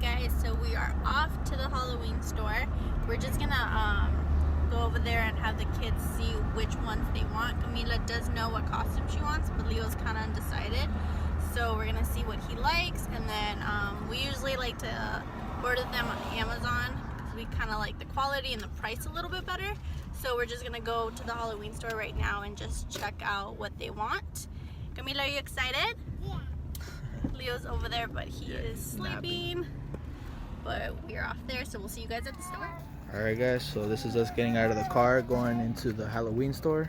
guys, so we are off to the Halloween store. We're just gonna go over there and have the kids see which ones they want. Camila does know what costume she wants, but Leo's kind of undecided. So we're gonna see what he likes, and then we usually like to order them on Amazon because we kind of like the quality and the price a little bit better. So we're just gonna go to the Halloween store right now and just check out what they want. Camila, are you excited? Yeah. Leo's over there, but he is sleeping. But we're off there, so we'll see you guys at the store. Alright guys, so this is us getting out of the car, going into the Halloween store.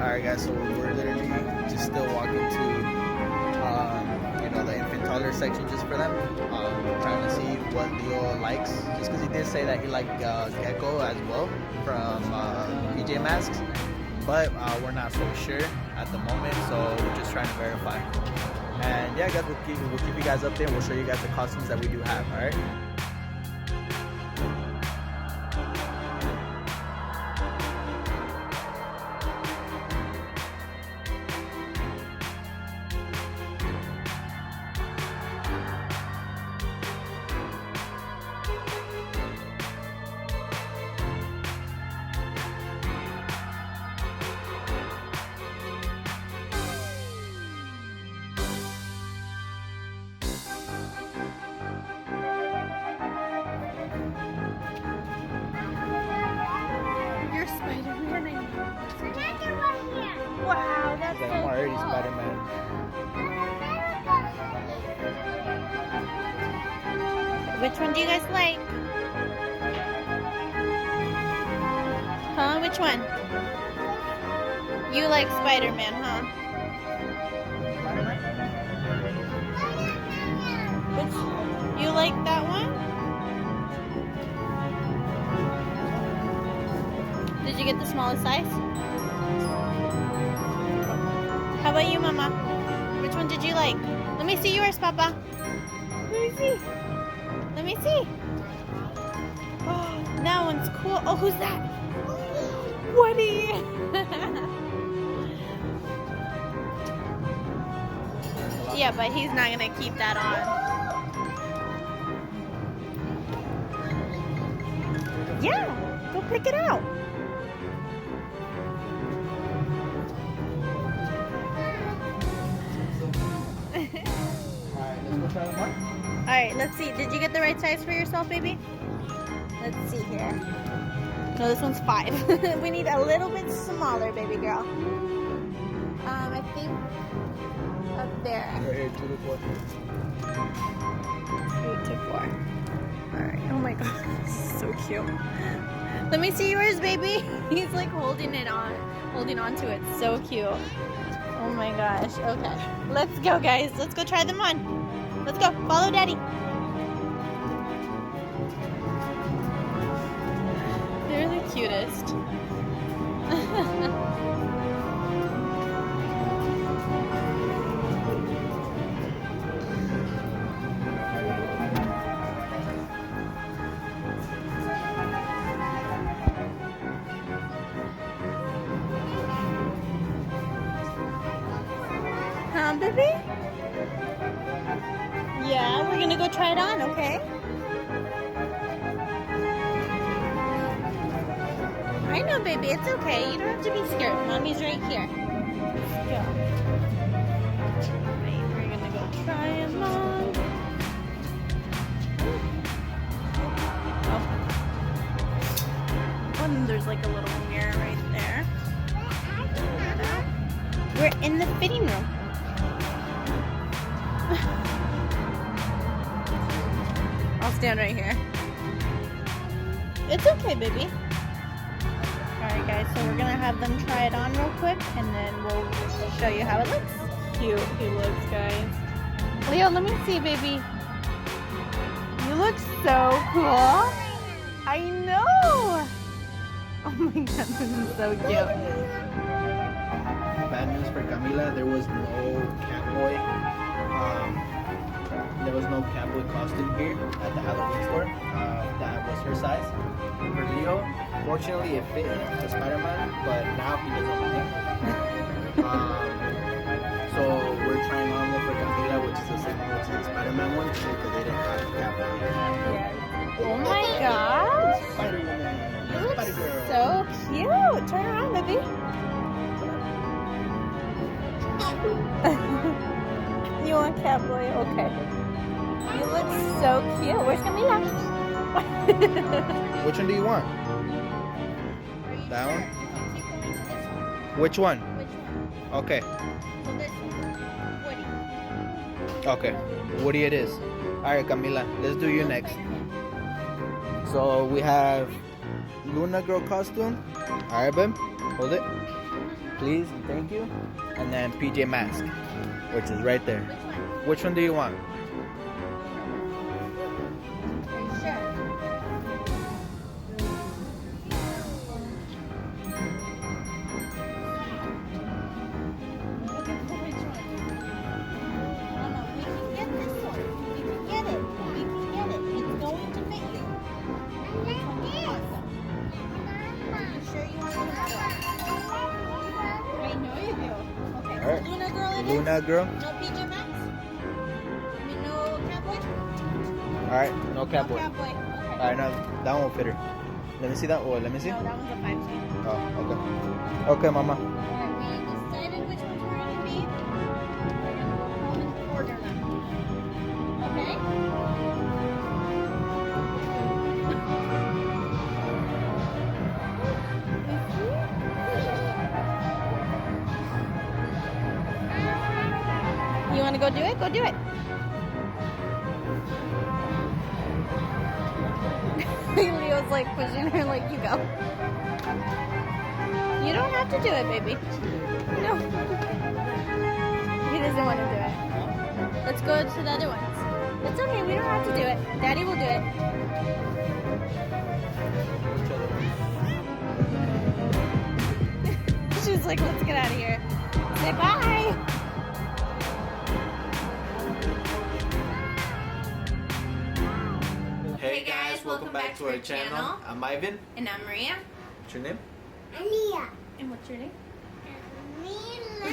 Alright guys, so we're literally just still walking to the infant toddler section just for them. Trying to see what Leo likes, just because he did say that he liked Gecko as well from PJ Masks, but we're not so sure at the moment, so we're just trying to verify. And yeah guys, we'll keep you guys updated. We'll show you guys the costumes that we do have. Alright. Wow, that's so I'm already cool. Spider-Man. Which one do you guys like? Huh? Which one? You like Spider-Man, huh? Which? You like that one? Did you get the smallest size? How about you, Mama? Which one did you like? Let me see yours, Papa. Let me see. Let me see. Oh, that one's cool. Oh, who's that? Woody. Yeah, but he's not gonna keep that on. Yeah, go pick it out. Alright, let's see. Did you get the right size for yourself, baby? Let's see here. No, this one's 5. We need a little bit smaller, baby girl. I think up there. Right here, 2 to 4. 2 to 4. Alright. Oh my god. So cute. Let me see yours, baby. He's like holding on to it. So cute. Oh my gosh. Okay. Let's go, guys. Let's go try them on. Let's go. Follow Daddy. They're the cutest. Huh, baby? Yeah, we're gonna go try it on, okay? I know, baby, it's okay. You don't have to be scared. Mommy's right here. Let's go. Right, we're gonna go in the fitting room. I'll stand right here. It's okay, baby. Alright guys, so we're gonna have them try it on real quick and then we'll show you how it looks. Cute he looks, guys. Leo, let me see, baby. You look so cool. I know. Oh my god, this is so cute. Bad news for Camila, there was no Catboy. There was no Catboy costume here at the Halloween store. That was her size. For Leo, fortunately it fit the Spider-Man, but now he doesn't want it. So we're trying on one for Camila, which is the same one, which is the Spider-Man one, because they didn't have Catboy. Oh my gosh. Spider-Man. You look Spider-Girl. so cute. Turn around, baby. You want Catboy? Okay. You look so cute. Where's Camila? Which one do you want? That one? Which one? Which one? Okay. So this one. Woody. Okay. Woody it is. Alright, Camila, let's do you next. So we have Luna Girl costume. Alright, babe. Hold it. Please, thank you. And then PJ Mask, which is right there. Which one? Which one do you want? Are you sure? Alright. Luna Girl it is? Luna Girl. No PJ Maxx? I mean, no Catboy? Alright, no No Catboy. Catboy. Okay. Alright, now that one will fit her. Let me see that. Oh, let me see. No, that one's a 5G. Oh, okay. Okay, mama. Alright, we decided which ones we're gonna be. We're gonna go home and order them. Okay? You wanna go do it? Go do it. Leo's like pushing her like, you go. You don't have to do it, baby. No. He doesn't want to do it. Let's go to the other ones. It's okay, we don't have to do it. Daddy will do it. She's like, let's get out of here. Say bye. Hey guys, welcome back to our channel. I'm Ivan. And I'm Maria. What's your name? Ania. And what's your name? Mila.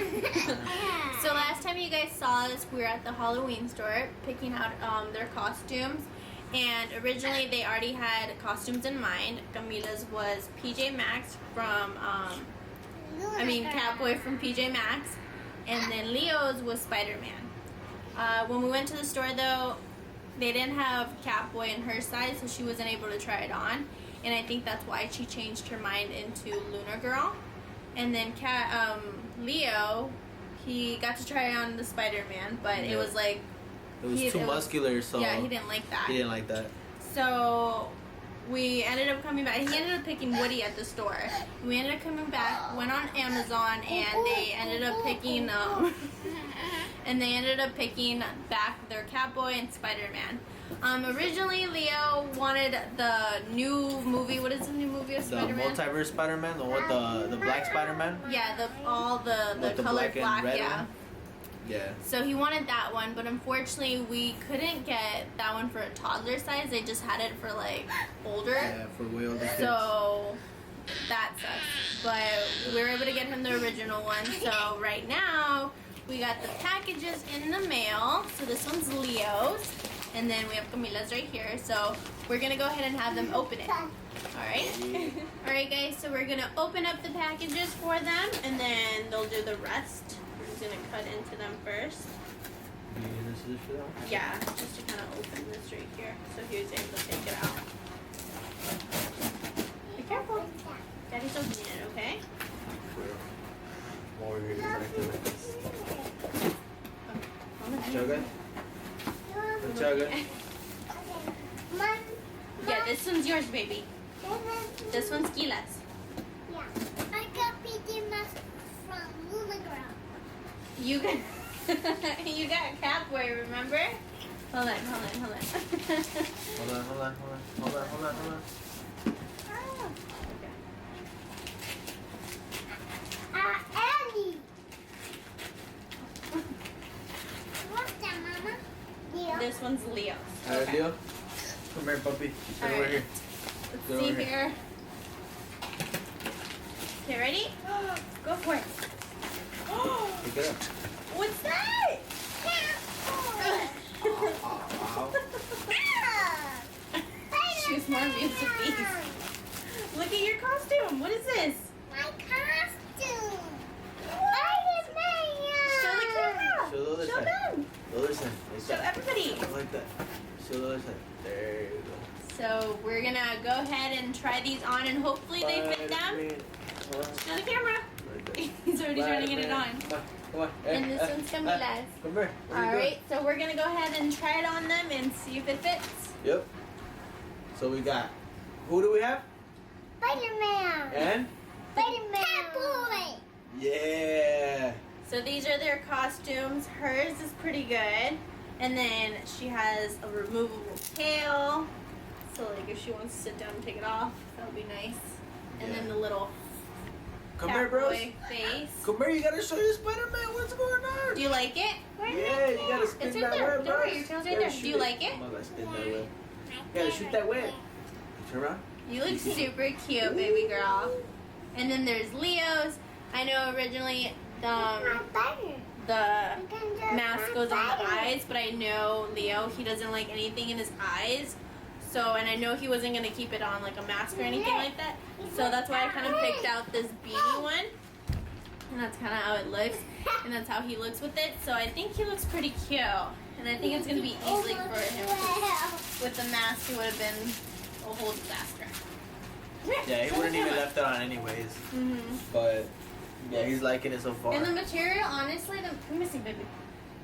So last time you guys saw us, we were at the Halloween store picking out their costumes. And originally they already had costumes in mind. Camila's was PJ Maxx from, Catboy from PJ Maxx. And then Leo's was Spider-Man. When we went to the store though, they didn't have Catboy in her size, so she wasn't able to try it on. And I think that's why she changed her mind into Luna Girl. And then Leo, he got to try on the Spider-Man, but it was like... It was too muscular, so... Yeah, he didn't like that. He didn't like that. So we ended up coming back. He ended up picking Woody at the store. We ended up coming back, went on Amazon, and they ended up picking... back their Catboy and Spider-Man. Originally, Leo wanted the new movie. What is the new movie of Spider-Man? The multiverse Spider-Man, the black Spider-Man. Yeah, all the With the colored black and black. red Yeah. one? Yeah. So he wanted that one, but unfortunately, we couldn't get that one for a toddler size. They just had it for like older. Yeah, for way older kids. So that sucks. But we were able to get him the original one. So right now, we got the packages in the mail. So this one's Leo's. And then we have Camila's right here. So we're going to go ahead and have them open it. Alright? Alright guys, so we're going to open up the packages for them. And then they'll do the rest. We're just going to cut into them first. You need a scissors for that one? Yeah, just to kind of open this right here. So he was able to take it out. Be careful. Daddy's opening it, okay? More here, right there. Chaga? Chaga? Yeah, this one's yours, baby. This one's Gila's. Yeah. I got PJ Masks from Luna Girl. You got you got Catboy, remember? Hold on. Hold on. Annie. What's that, Mama? Leo. This one's Leo's. Alright, Leo. Come here, puppy. Come over Alright. here. Let's Go see over here. Okay, ready? Go for it. Pick it up. What's that? Choose more music, please. Look at your costume. What is this? My costume. Show the camera. Show the other Show side. them. The other side. Like Show that. everybody. Like that. Show the other side. There you go. So we're gonna go ahead and try these on, and hopefully they fit them. Show the camera. He's already trying to get it on. Come on. And this one's Camila's. Come here. All right, so we're gonna go ahead and try it on them and see if it fits. Yep. So we got. Who do we have? Spider-Man. And? Spider-Man. Catboy. Yeah. So these are their costumes. Hers is pretty good, and then she has a removable tail. So like if she wants to sit down and take it off, that would be nice. And then Yeah. the little Come here, bros. Catboy face. Come here. You gotta show your Spider-Man. What's going on? Do you like it? Yeah, you gotta spin It's right that there. web, Don't bro. worry, your tail's right there. Do you like it? I'm gonna spin that web. You gotta shoot that web. Turn around. You look super cute, baby girl. And then there's Leo's. I know originally the mask goes on the eyes, but I know Leo, he doesn't like anything in his eyes. So, and I know he wasn't going to keep it on like a mask or anything like that. So that's why I kind of picked out this beanie one. And that's kind of how it looks. And that's how he looks with it. So I think he looks pretty cute. And I think it's going to be easy for him. With the mask, it would have been a whole disaster. Yeah, he wouldn't even left it on anyways. But yeah, he's liking it so far. And the material, honestly, let me see, baby.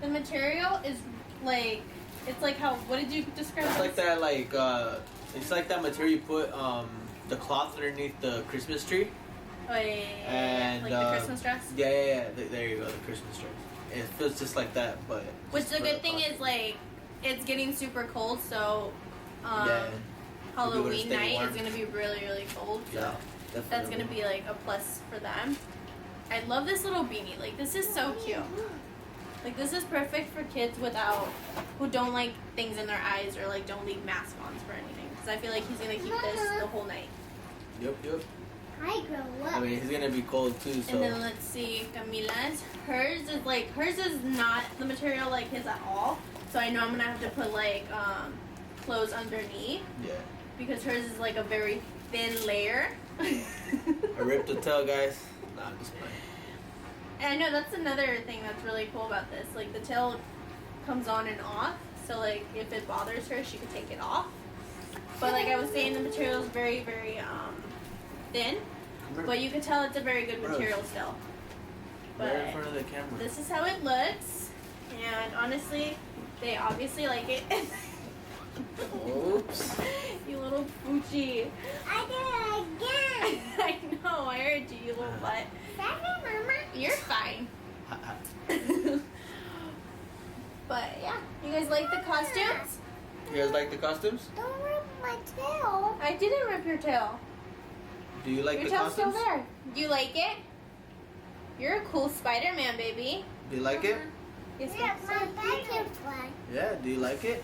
The material is like, it's like how, what did you describe It's it like as? that, like it's like that material you put the cloth underneath the Christmas tree. Oh, yeah. And Like the Christmas dress? Yeah. There you go, the Christmas dress. It feels just like that, but. Which just the for good thing cloth. is, like, it's getting super cold, so Yeah. Halloween stay night warm. is going to be really, really cold. So Yeah, that's definitely. going to be, like, a plus for them. I love this little beanie. Like, this is so cute. Like, this is perfect for kids who don't like things in their eyes or, like, don't leave masks on for anything. Because I feel like he's going to keep this the whole night. Yep. I grow up. I mean, he's gonna be cold too, so. And then let's see, Camila's. Hers is not the material like his at all. So I know I'm gonna have to put like clothes underneath Yeah. because hers is like a very thin layer. I ripped the tail, guys. Nah, I'm just playing. And I know that's another thing that's really cool about this. Like the tail comes on and off. So like if it bothers her, she could take it off. But like I was saying, the material is very, very thin. But you can tell it's a very good material still. Right in But front of the camera. this is how it looks. And honestly, they obviously like it. Oops. You little poochie. I did it again. I know, I heard you, you little butt. Sorry, Mama. You're fine. But yeah, you guys like the costumes? You guys like the costumes? Don't rip my tail. I didn't rip your tail. Do you like Your the tail's still costumes? there. Do you like it? You're a cool Spider-Man, baby. Do you like it? Yes, Rip yes. my butterfly. Yeah. Do you like it?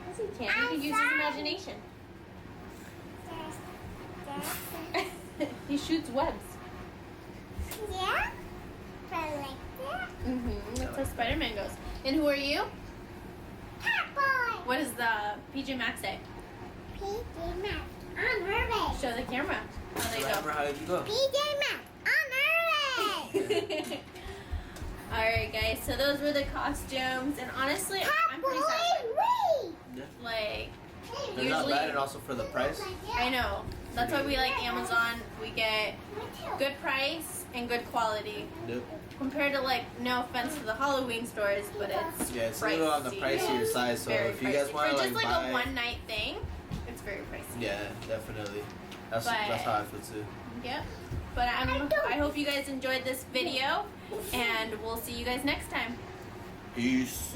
Yes, he can. He can use his imagination. He shoots webs. Yeah? I like that. That's how Spider-Man goes. And who are you? Catboy. What does the PJ Masks say? PJ Masks on her way. Show the camera. Oh, there you Remember, how did you go? PJ Masks on her way. go. Alright, guys. So those were the costumes. And honestly, I'm pretty satisfied. Catboy, wait. Like, They're not bad, and also for the price. I know. That's why we like Amazon. We get good price and good quality. Yep. Compared to like, no offense to the Halloween stores, but it's It's a little on the pricier side. So Very if you guys pricey. want for to just like like buy, a one night thing, it's very pricey. yeah, definitely. That's But- how I feel too. Yep. But I hope you guys enjoyed this video, and we'll see you guys next time. Peace.